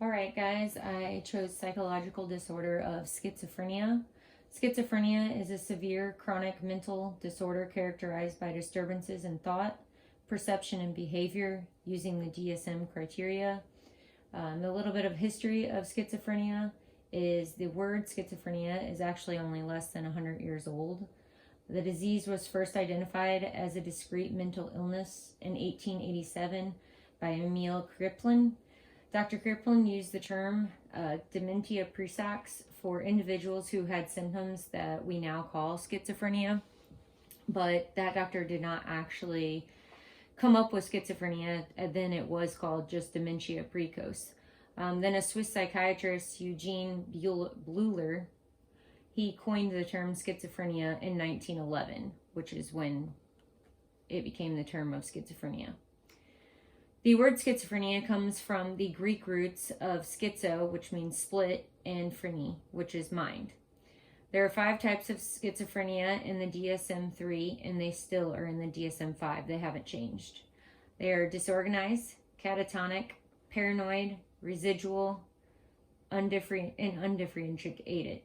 All right, guys, I chose psychological disorder of schizophrenia. Schizophrenia is a severe chronic mental disorder characterized by disturbances in thought, perception, and behavior using the DSM criteria. A little bit of history of schizophrenia is the word schizophrenia is actually only less than 100 years old. The disease was first identified as a discrete mental illness in 1887 by Emil Kraepelin. Dr. Kraepelin used the term dementia praecox for individuals who had symptoms that we now call schizophrenia, but that doctor did not actually come up with schizophrenia, and then it was called just dementia praecox. Then a Swiss psychiatrist, Eugene Bleuler, he coined the term schizophrenia in 1911, which is when it became the term of schizophrenia. The word schizophrenia comes from the Greek roots of schizo, which means split, and phrene, which is mind. There are 5 types of schizophrenia in the DSM-3, and they still are in the DSM-5. They haven't changed. They are disorganized, catatonic, paranoid, residual, and undifferentiated.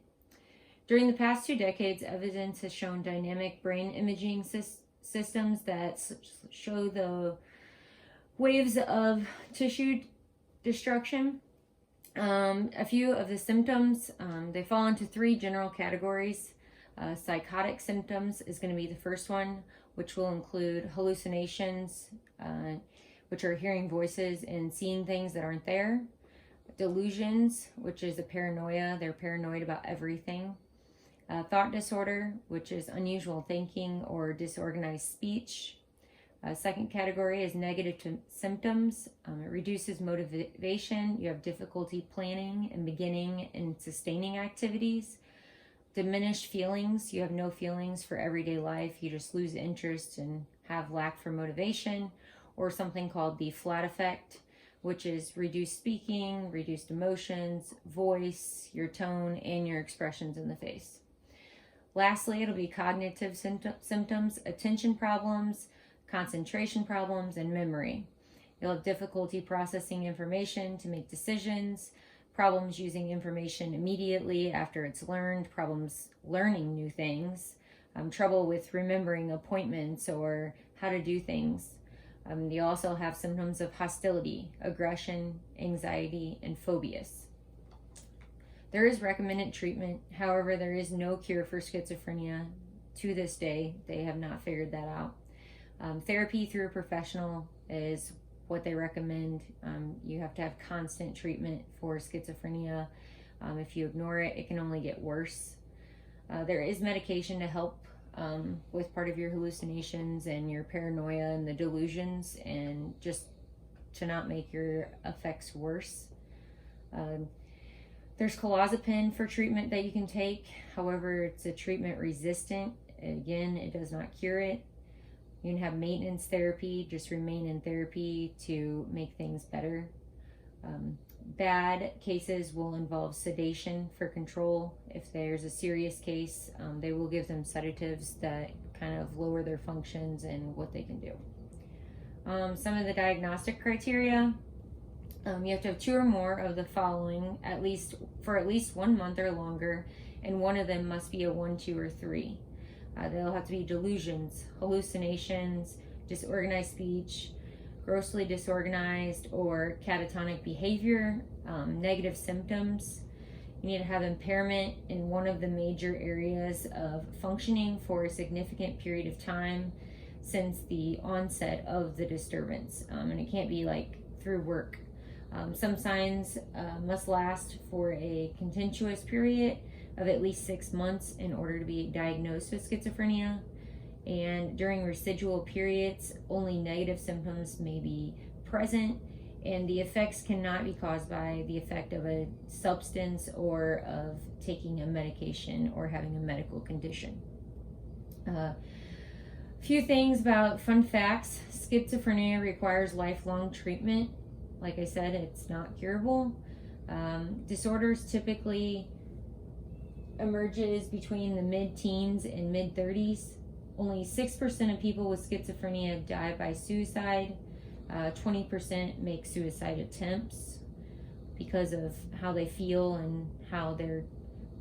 During the past 2 decades, evidence has shown dynamic brain imaging systems that show the waves of tissue destruction. A few of the symptoms, they fall into 3 general categories. Psychotic symptoms is going to be the first one, which will include hallucinations, which are hearing voices and seeing things that aren't there. Delusions, which is a paranoia. They're paranoid about everything. Thought disorder, which is unusual thinking or disorganized speech. Second category is negative symptoms. It reduces motivation. You have difficulty planning and beginning and sustaining activities. Diminished feelings. You have no feelings for everyday life. You just lose interest and have lack for motivation. Or something called the flat effect, which is reduced speaking, reduced emotions, voice, your tone, and your expressions in the face. Lastly, it'll be cognitive symptoms, attention problems, concentration problems, and memory. You'll have difficulty processing information to make decisions, problems using information immediately after it's learned, problems learning new things, trouble with remembering appointments or how to do things. You also have symptoms of hostility, aggression, anxiety, and phobias. There is recommended treatment. However, there is no cure for schizophrenia to this day. They have not figured that out. Therapy through a professional is what they recommend. You have to have constant treatment for schizophrenia. If you ignore it, it can only get worse. There is medication to help with part of your hallucinations and your paranoia and the delusions, and just to not make your effects worse. There's clozapine for treatment that you can take. However, it's a treatment resistant. Again, it does not cure it. You can have maintenance therapy, just remain in therapy to make things better. Bad cases will involve sedation for control. If there's a serious case, they will give them sedatives that kind of lower their functions and what they can do. Some of the diagnostic criteria, you have to have 2 or more of the following for at least 1 month or longer, and one of them must be a 1, 2, or 3. They'll have to be delusions, hallucinations, disorganized speech, grossly disorganized or catatonic behavior, negative symptoms. You need to have impairment in one of the major areas of functioning for a significant period of time since the onset of the disturbance. And it can't be like through work. Some signs must last for a continuous period of at least 6 months in order to be diagnosed with schizophrenia. And during residual periods, only negative symptoms may be present, and the effects cannot be caused by the effect of a substance or of taking a medication or having a medical condition. Few things about fun facts. Schizophrenia requires lifelong treatment. Like I said, it's not curable. Disorders typically emerges between the mid-teens and mid-30s. Only 6% of people with schizophrenia die by suicide. 20% make suicide attempts. because of how they feel and how they're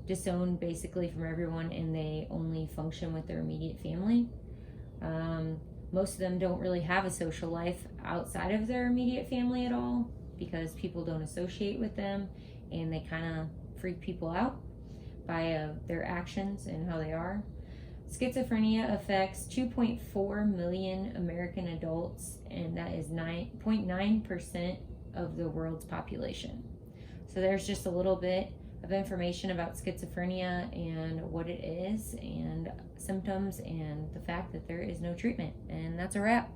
disowned basically from everyone, and they only function with their immediate family. Most of them don't really have a social life outside of their immediate family at all, because people don't associate with them, and they kind of freak people out by their actions and how they are. Schizophrenia affects 2.4 million American adults, and that is 9.9% of the world's population. So there's just a little bit of information about schizophrenia and what it is and symptoms and the fact that there is no treatment. And that's a wrap.